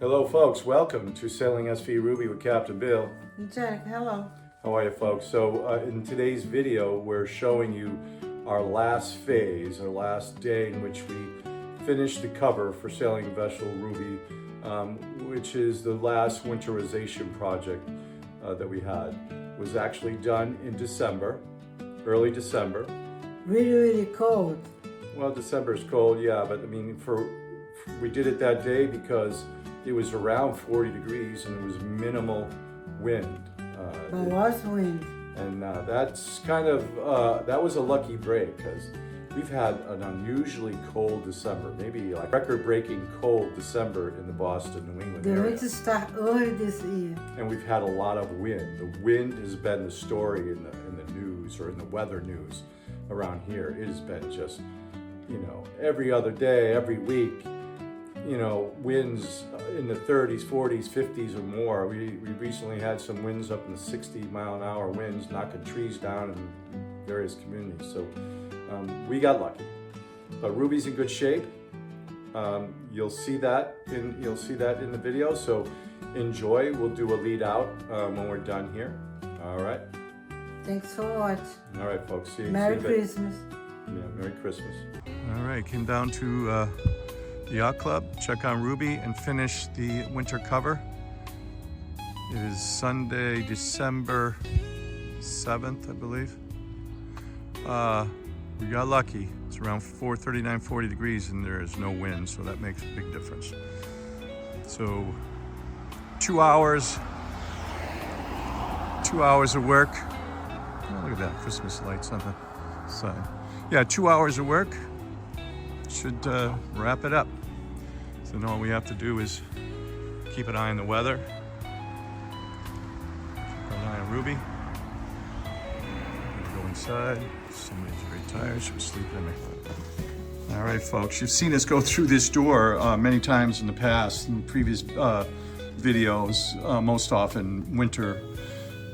Hello folks, welcome to Sailing SV Ruby with Captain Bill. Jack, hello. How are you folks? So in today's video we're showing you our last phase, our last day in which we finished the cover for Sailing Vessel Ruby, which is the last winterization project that we had. It was actually done in December, early December. Really cold. Well, December is cold, yeah, but I mean, we did it that day because it was around 40 degrees and it was minimal wind. But was wind. And that's kind of, that was a lucky break because we've had an unusually cold December, maybe like record-breaking cold December in the Boston, New England area. The winter started early this year. And we've had a lot of wind. The wind has been the story in the news or in the weather news around here. It has been just, you know, every other day, every week, you know, winds in the 30s, 40s, 50s or more. We recently had some winds up in the 60-mile-an-hour winds, knocking trees down in various communities. So we got lucky. But Ruby's in good shape. You'll see that in the video. So enjoy. We'll do a lead out when we're done here. All right. Thanks for watching. All right, folks. See you. Merry Christmas. Yeah, Merry Christmas. All right, came down to the Yacht Club, check on Ruby, and finish the winter cover. It is Sunday, December 7th, I believe. We got lucky. It's around 40 degrees, and there is no wind, so that makes a big difference. So 2 hours of work. Oh, look at that, Christmas lights on the side. Yeah, 2 hours of work should wrap it up. So now all we have to do is keep an eye on the weather, keep an eye on Ruby. Go inside. Somebody's very tired, she was sleeping. All right, folks, you've seen us go through this door many times in the past, in previous videos, most often winter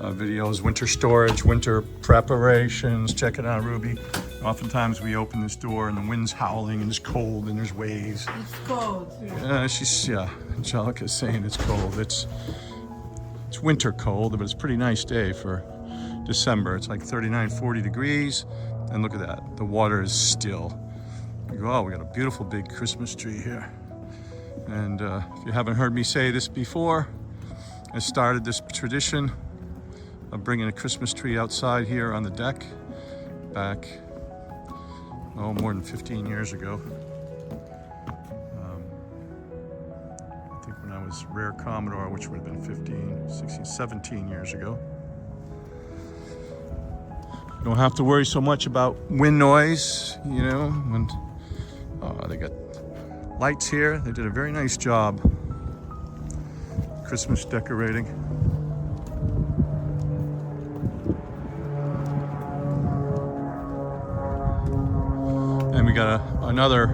videos, winter storage, winter preparations, checking on Ruby. Oftentimes we open this door and the wind's howling and it's cold and there's waves. It's cold. Angelica's saying it's cold. It's winter cold, but it's a pretty nice day for December. It's like 39, 40 degrees. And look at that, the water is still. You go, oh, we got a beautiful big Christmas tree here. And if you haven't heard me say this before, I started this tradition of bringing a Christmas tree outside here on the deck back, more than 15 years ago. I think when I was Rear Commodore, which would have been 15, 16, 17 years ago. Don't have to worry so much about wind noise, you know, when they got lights here. They did a very nice job Christmas decorating. And we got another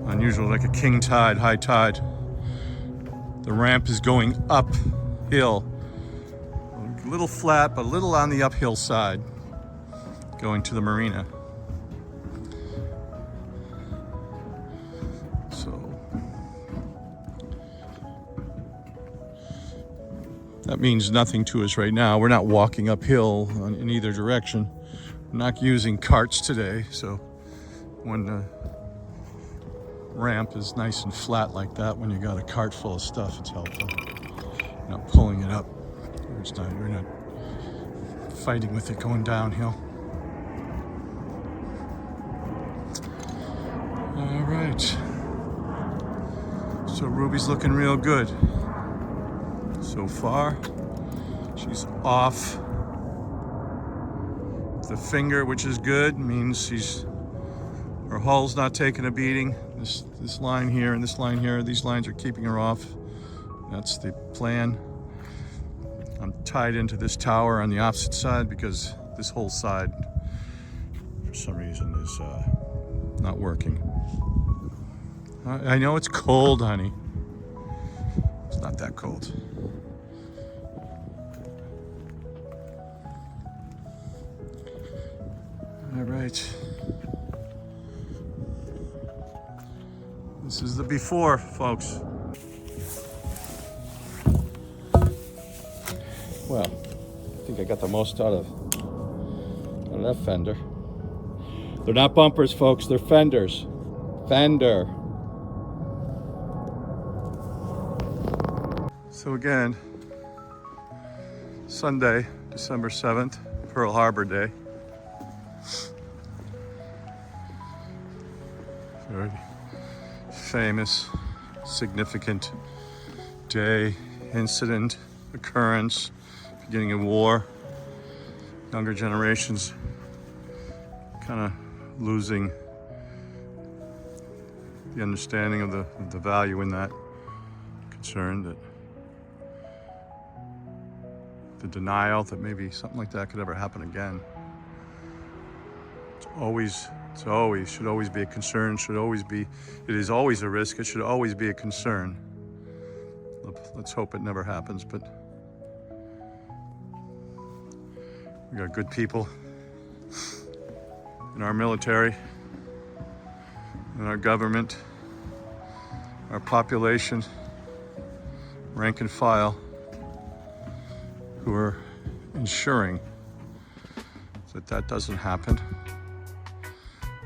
unusual, like a king tide, high tide. The ramp is going uphill. A little flat, but a little on the uphill side, going to the marina. So that means nothing to us right now. We're not walking uphill in either direction. We're not using carts today, so when the ramp is nice and flat like that, when you got a cart full of stuff, it's helpful. You're not pulling it up. You're not fighting with it going downhill. All right. So Ruby's looking real good. So far, she's off the finger, which is good. Means her hull's not taking a beating. This line here and this line here, these lines are keeping her off. That's the plan. I'm tied into this tower on the opposite side because this whole side, for some reason, is not working. I know it's cold, honey. It's not that cold. All right. This is the before, folks. Well, I think I got the most out of that fender. They're not bumpers, folks. They're fenders. Fender. So again, Sunday, December 7th, Pearl Harbor Day. Very famous, significant day, incident, occurrence, beginning of war. Younger generations kind of losing the understanding of the value in that, concern that the denial that maybe something like that could ever happen again. Should always be a concern, it is always a risk, it should always be a concern. Let's hope it never happens, but we got good people in our military, in our government, our population, rank and file, who are ensuring that that doesn't happen,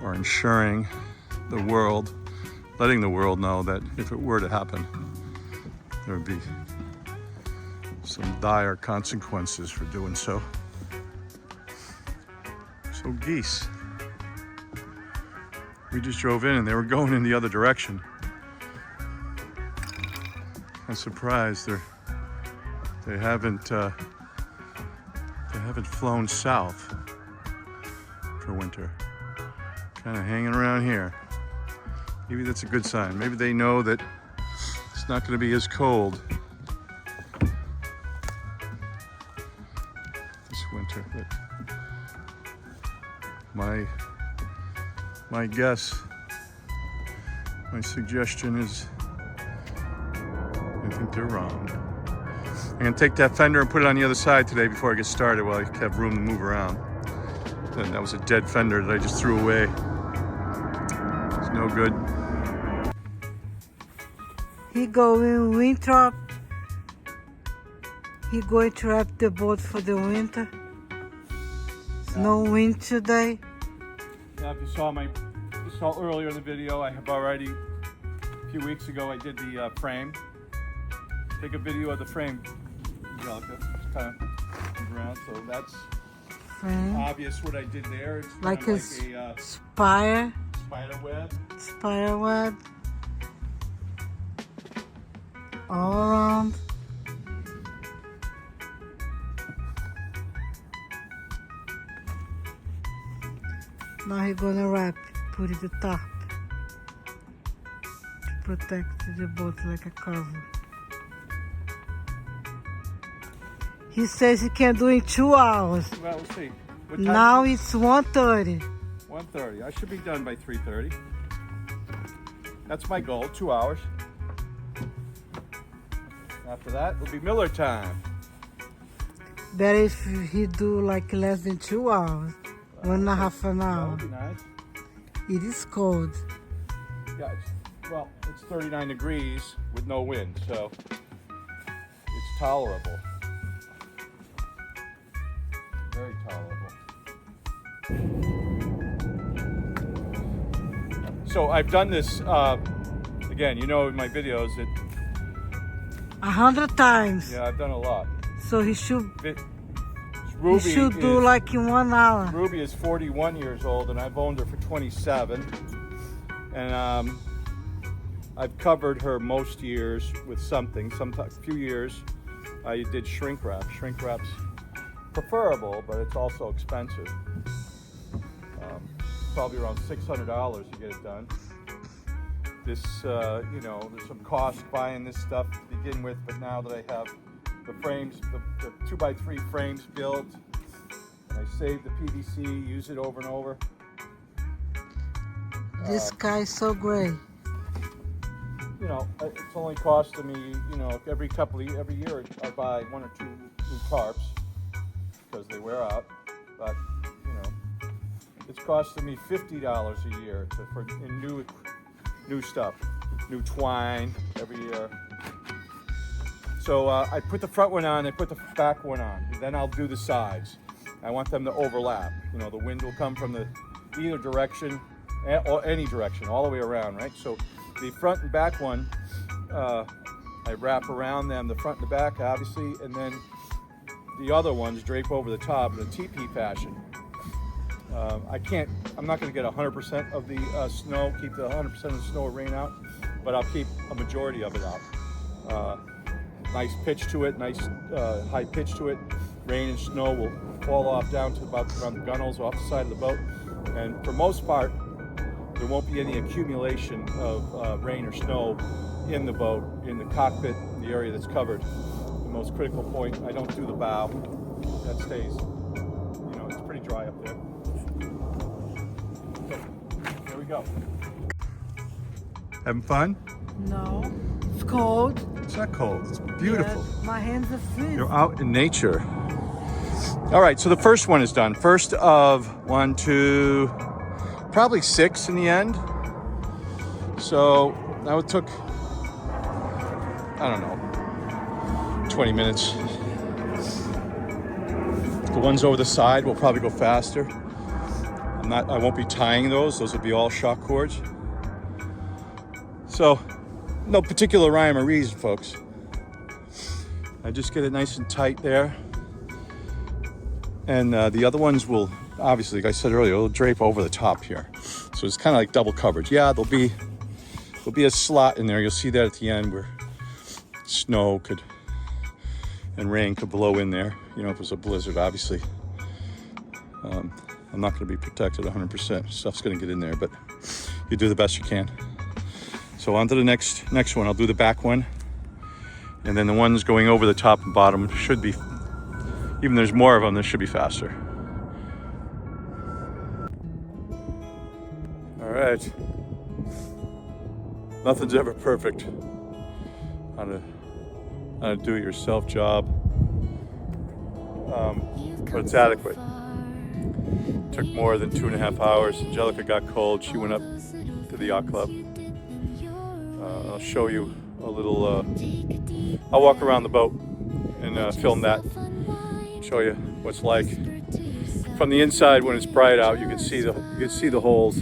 or ensuring the world, letting the world know that if it were to happen, there would be some dire consequences for doing so. So geese, we just drove in and they were going in the other direction. I'm surprised they haven't flown south for winter. Kind of hanging around here. Maybe that's a good sign. Maybe they know that it's not going to be as cold this winter. But my guess, my suggestion is, I think they're wrong. I'm gonna take that fender and put it on the other side today before I get started while I have room to move around. And that was a dead fender that I just threw away. It's no good. He going Winthrop. He going to wrap the boat for the winter. It's no wind today. Now, if you saw earlier in the video, I have already, a few weeks ago, I did the frame. Take a video of the frame, Angelica. Just kind of move around. So that's obvious what I did there. It's Like kind a of spider web. Spider web. All around. Now he's gonna wrap, put it the top to protect the boat like a cover. He says he can do it in 2 hours. Well, we'll see. What time Now is it's 1:30. 1:30. I should be done by 3:30. That's my goal, 2 hours. After that, it'll be Miller time. Better if he do like less than 2 hours, 1.5 an That hour. would be nice. It is cold. Yeah, it's 39 degrees with no wind, so it's tolerable. Very tolerable. So I've done this, again, you know in my videos that, 100 times. yeah, I've done a lot. So he should Ruby do like in 1 hour. Ruby is 41 years old, and I've owned her for 27. And I've covered her most years with something. Sometimes, a few years, I did shrink wrap. Shrink wrap's preferable, but it's also expensive. Probably around $600 to get it done. This, you know, there's some cost buying this stuff to begin with, but now that I have the frames, the 2x3 frames built, and I save the PVC, use it over and over. This sky is so gray. You know, it's only costing me, you know, every year I buy 1 or 2 new tarps because they wear out. But you know, it's costing me $50 a year in new stuff, new twine every year. So I put the front one on, I put the back one on, then I'll do the sides. I want them to overlap. You know, the wind will come from the either direction, or any direction, all the way around, right? So the front and back one, I wrap around them, the front and the back, obviously, and then the other ones drape over the top in a teepee fashion. I'm not going to get 100% of the snow, keep the 100% of the snow or rain out, but I'll keep a majority of it out. Nice pitch to it, nice high pitch to it. Rain and snow will fall off down to about around the gunnels off the side of the boat. And for most part, there won't be any accumulation of rain or snow in the boat, in the cockpit, the area that's covered. The most critical point, I don't do the bow. That stays, you know, it's pretty dry up there. Okay, here we go. Having fun? No, it's cold. It's not cold, it's beautiful. Yes, my hands are freezing. You're out in nature. All right, so the first one is done. First of 1, 2, probably 6 in the end. So now it took, I don't know, 20 minutes. The ones over the side will probably go faster. I won't be tying those. Those will be all shock cords. So no particular rhyme or reason, folks. I just get it nice and tight there. And the other ones will, obviously, like I said earlier, it'll drape over the top here. So it's kind of like double coverage. Yeah, there'll be a slot in there. You'll see that at the end where snow could and rain could blow in there. You know, if it was a blizzard, obviously. I'm not going to be protected 100%. Stuff's going to get in there, but you do the best you can. So on to the next one. I'll do the back one. And then the ones going over the top and bottom should be, even there's more of them, this should be faster. All right. Nothing's ever perfect on a do-it-yourself job, but it's adequate. Took more than 2.5 hours. Angelica got cold. She went up to the yacht club. I'll show you a little, I'll walk around the boat and film that, show you what's like. From the inside, when it's bright out, you can see the holes.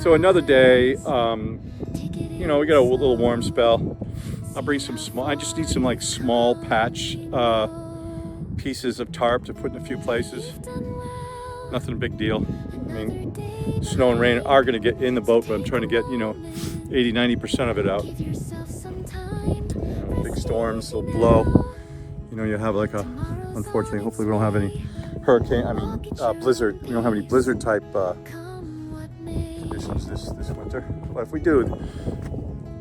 So another day, you know, we got a little warm spell. I'll bring some small, I just need some like small patch pieces of tarp to put in a few places. Nothing a big deal. I mean, snow and rain are going to get in the boat, but I'm trying to get, you know, 80-90% of it out. You know, big storms will blow. You know, you have like a, unfortunately, hopefully we don't have any blizzard. We don't have any blizzard type conditions this winter. But if we do,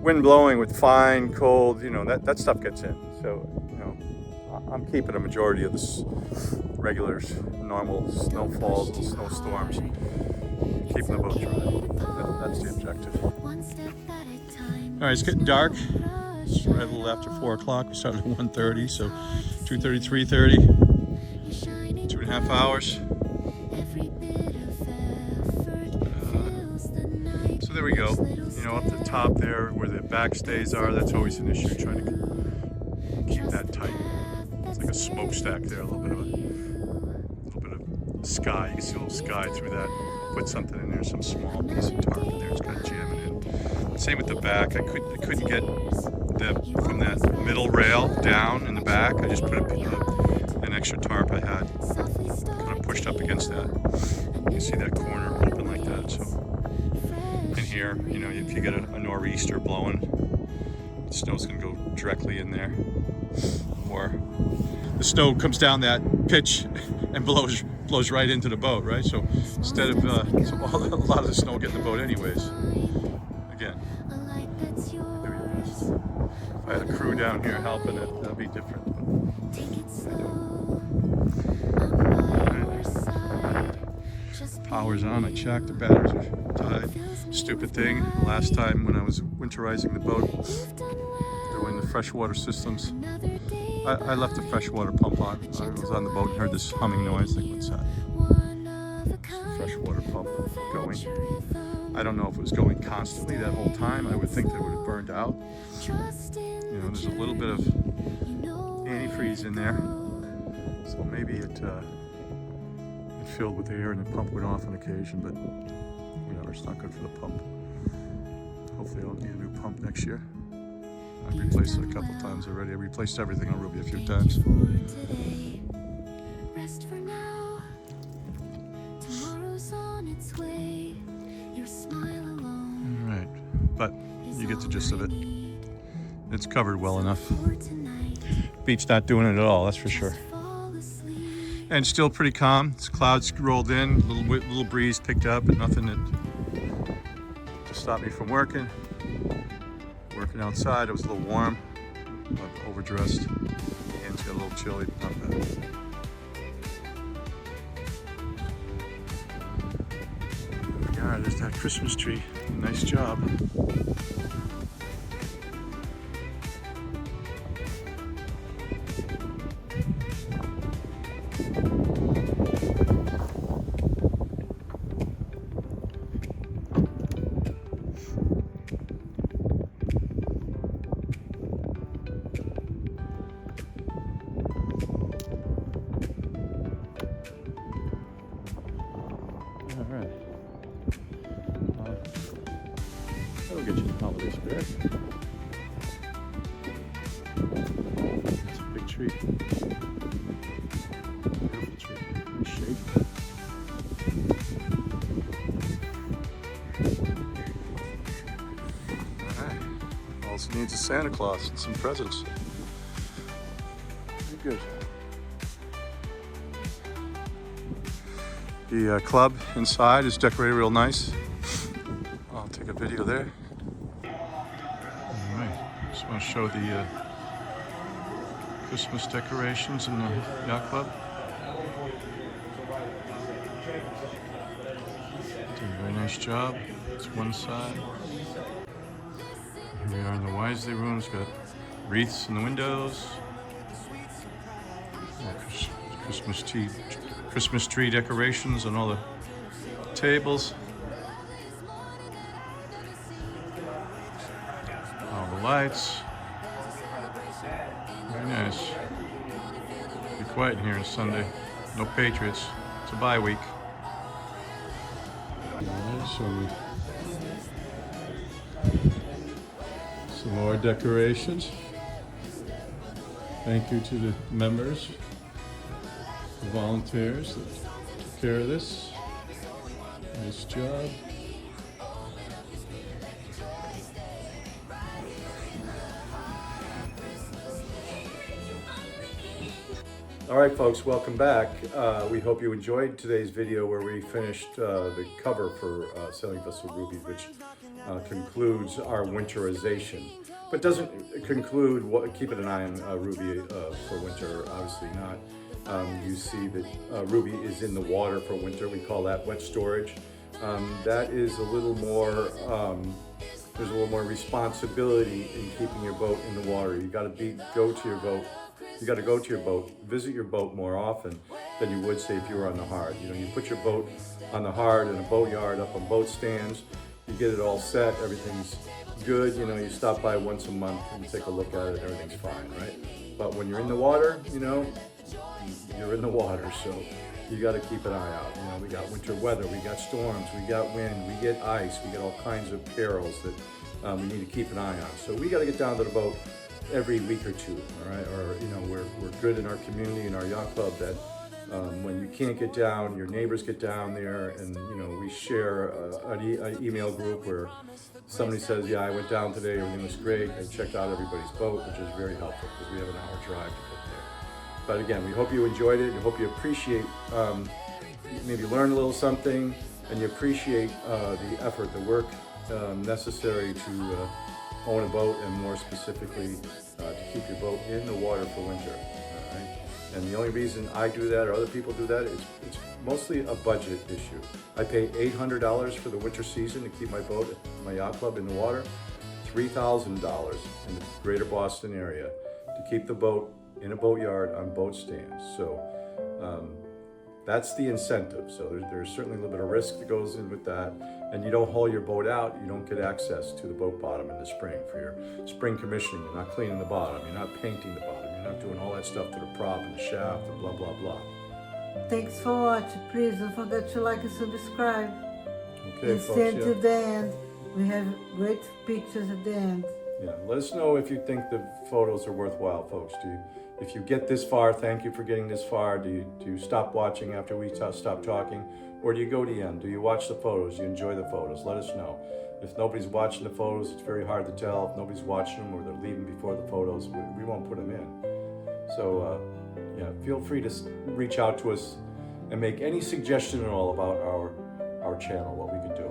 wind blowing with fine, cold, you know, that stuff gets in. So, you know, I'm keeping a majority of this regular, normal snowfalls and snowstorms, keeping the boat dry. That's the objective. All right, it's getting dark. It's right a little after 4 o'clock. We started at 1:30, so 2:30, 3:30, 2.5 hours. So there we go. You know, up the top there where the backstays are, that's always an issue, trying to keep that tight. It's like a smokestack there, a little bit of sky. You can see a little sky through that. Put something in there, some small piece of tarp in there. It's kind of jamming in. Same with the back. I couldn't get from that middle rail down in the back. I just put an extra tarp I had kind of pushed up against that. You can see that corner open like that. So in here, you know, if you get a nor'easter blowing, the snow's going to go directly in there. Or the snow comes down that pitch and blows right into the boat, right? So instead of so a lot of the snow will get in the boat anyways. Again, do your best. If I had a crew down here helping it, that'd be different. Power's on. I checked. The batteries are tied. Stupid thing. Last time when I was winterizing the boat, doing the freshwater systems, I left the freshwater pump on. I was on the boat and heard this humming noise. Like, what's that? Freshwater pump going. I don't know if it was going constantly that whole time. I would think that it would have burned out. You know, there's a little bit of antifreeze in there, so maybe it filled with air and the pump went off on occasion, but whatever, it's not good for the pump. Hopefully I don't need a new pump next year. I've replaced it a couple times already. I replaced everything on Ruby a few times. Alright, but you get the gist of it. It's covered well enough. Beach not doing it at all, that's for sure. And still pretty calm. It's clouds rolled in, little breeze picked up, but nothing to stop me from working. Working outside, it was a little warm, but overdressed. Hands got a little chilly, but not bad. There we are, there's that Christmas tree. Nice job. Alright. That'll get you the holiday spirit. It's a big tree. Beautiful tree. Nice shape. Alright. Also needs a Santa Claus and some presents. Very good. The club inside is decorated real nice. I'll take a video there. Alright, just want to show the Christmas decorations in the yacht club. Did a very nice job. It's one side. Here we are in the Wisely rooms. Got wreaths in the windows. Christmas tree decorations on all the tables. All the lights. Very nice. Be quiet in here on Sunday. No Patriots. It's a bye week. Some more decorations. Thank you to the members, the volunteers that took care of this. Nice job. All right, folks, welcome back. We hope you enjoyed today's video where we finished the cover for Sailing Vessel Ruby, which concludes our winterization, but doesn't conclude keeping an eye on Ruby for winter, obviously not. You see that Ruby is in the water for winter. We call that wet storage. That is a little more, there's a little more responsibility in keeping your boat in the water. You gotta go to your boat. You got to go to your boat, visit your boat more often than you would, say, if you were on the hard. You know, you put your boat on the hard in a boat yard, up on boat stands, you get it all set, everything's good, you know, you stop by once a month and take a look at it, everything's fine, right? But when you're in the water, you know, you're in the water, so you got to keep an eye out. You know, we got winter weather, we got storms, we got wind, we get ice, we get all kinds of perils that we need to keep an eye on. So we got to get down to the boat every week or two, all right? Or, you know, we're good in our community, in our yacht club, that when you can't get down, your neighbors get down there, and, you know, we share an email group where somebody says, yeah, I went down today, everything was great, I checked out everybody's boat, which is very helpful because we have an hour drive to get there. But again, we hope you enjoyed it, we hope you appreciate, maybe learn a little something, and you appreciate the effort, the work necessary to own a boat, and more specifically to keep your boat in the water for winter. All right? And the only reason I do that, or other people do that, is it's mostly a budget issue. I pay $800 for the winter season to keep my boat, my yacht club, in the water, $3,000 in the greater Boston area to keep the boat in a boatyard on boat stands. So that's the incentive. So there's certainly a little bit of risk that goes in with that. And you don't haul your boat out, you don't get access to the boat bottom in the spring for your spring commissioning. You're not cleaning the bottom, you're not painting the bottom, you're not doing all that stuff to the prop and the shaft and blah, blah, blah. Thanks for watching. Please don't forget to like and subscribe. Okay, And folks, stay yeah. to the end. We have great pictures at the end. Yeah, let us know if you think the photos are worthwhile, folks. If you get this far, thank you for getting this far. Do you stop watching after we stop talking? Or do you go to the end? Do you watch the photos? Do you enjoy the photos? Let us know. If nobody's watching the photos, it's very hard to tell. If nobody's watching them or they're leaving before the photos, we won't put them in. So, yeah, feel free to reach out to us and make any suggestion at all about our channel, what we can do.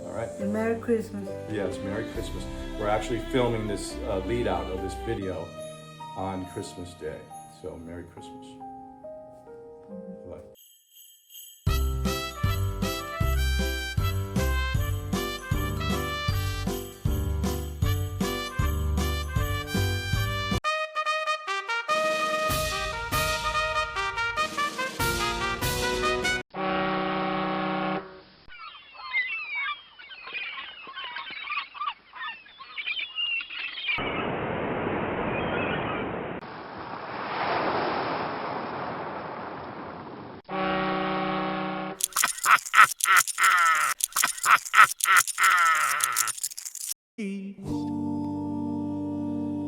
All right? And Merry Christmas. Yes, Merry Christmas. We're actually filming this lead out of this video on Christmas Day. So, Merry Christmas. Bye.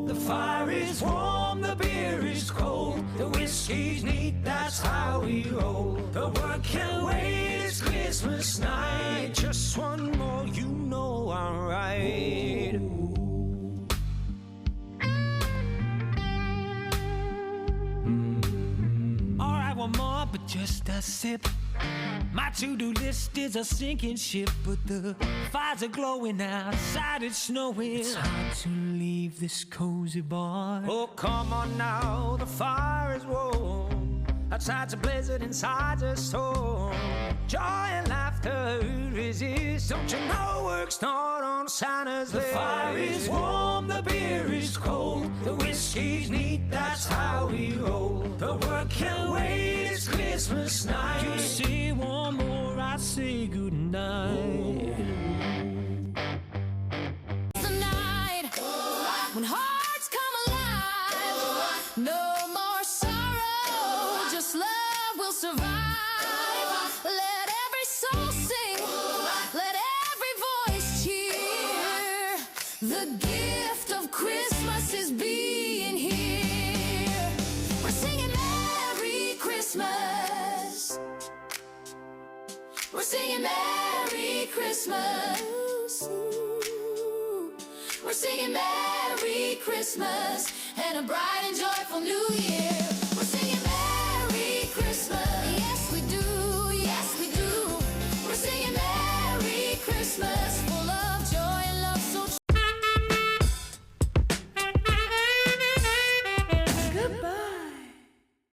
The fire is warm, the beer is cold, the whiskey's neat, that's how we roll. The world can't wait, it's Christmas night. Just one more, you know I'm right. Alright, one more, but just a sip. My to-do list is a sinking ship, but the fires are glowing outside, it's snowing. It's hard to leave this cozy bar. Oh, come on now, the fire is warm. Outside's a blizzard, inside's a storm. Joy and laughter resist. Don't you know work's not on Santa's list? The fire is warm, the beer is cold, the whiskey's neat, that's how we roll. The world can't wait, it's Christmas night. You say one more, I say goodnight. The night when hearts come alive, no more sorrow, just love will survive. Let every soul sing, let every voice cheer. The gift of Christmas is being here. We're singing Merry Christmas. We're singing Merry Christmas. We're singing Merry Christmas and a bright and joyful New Year.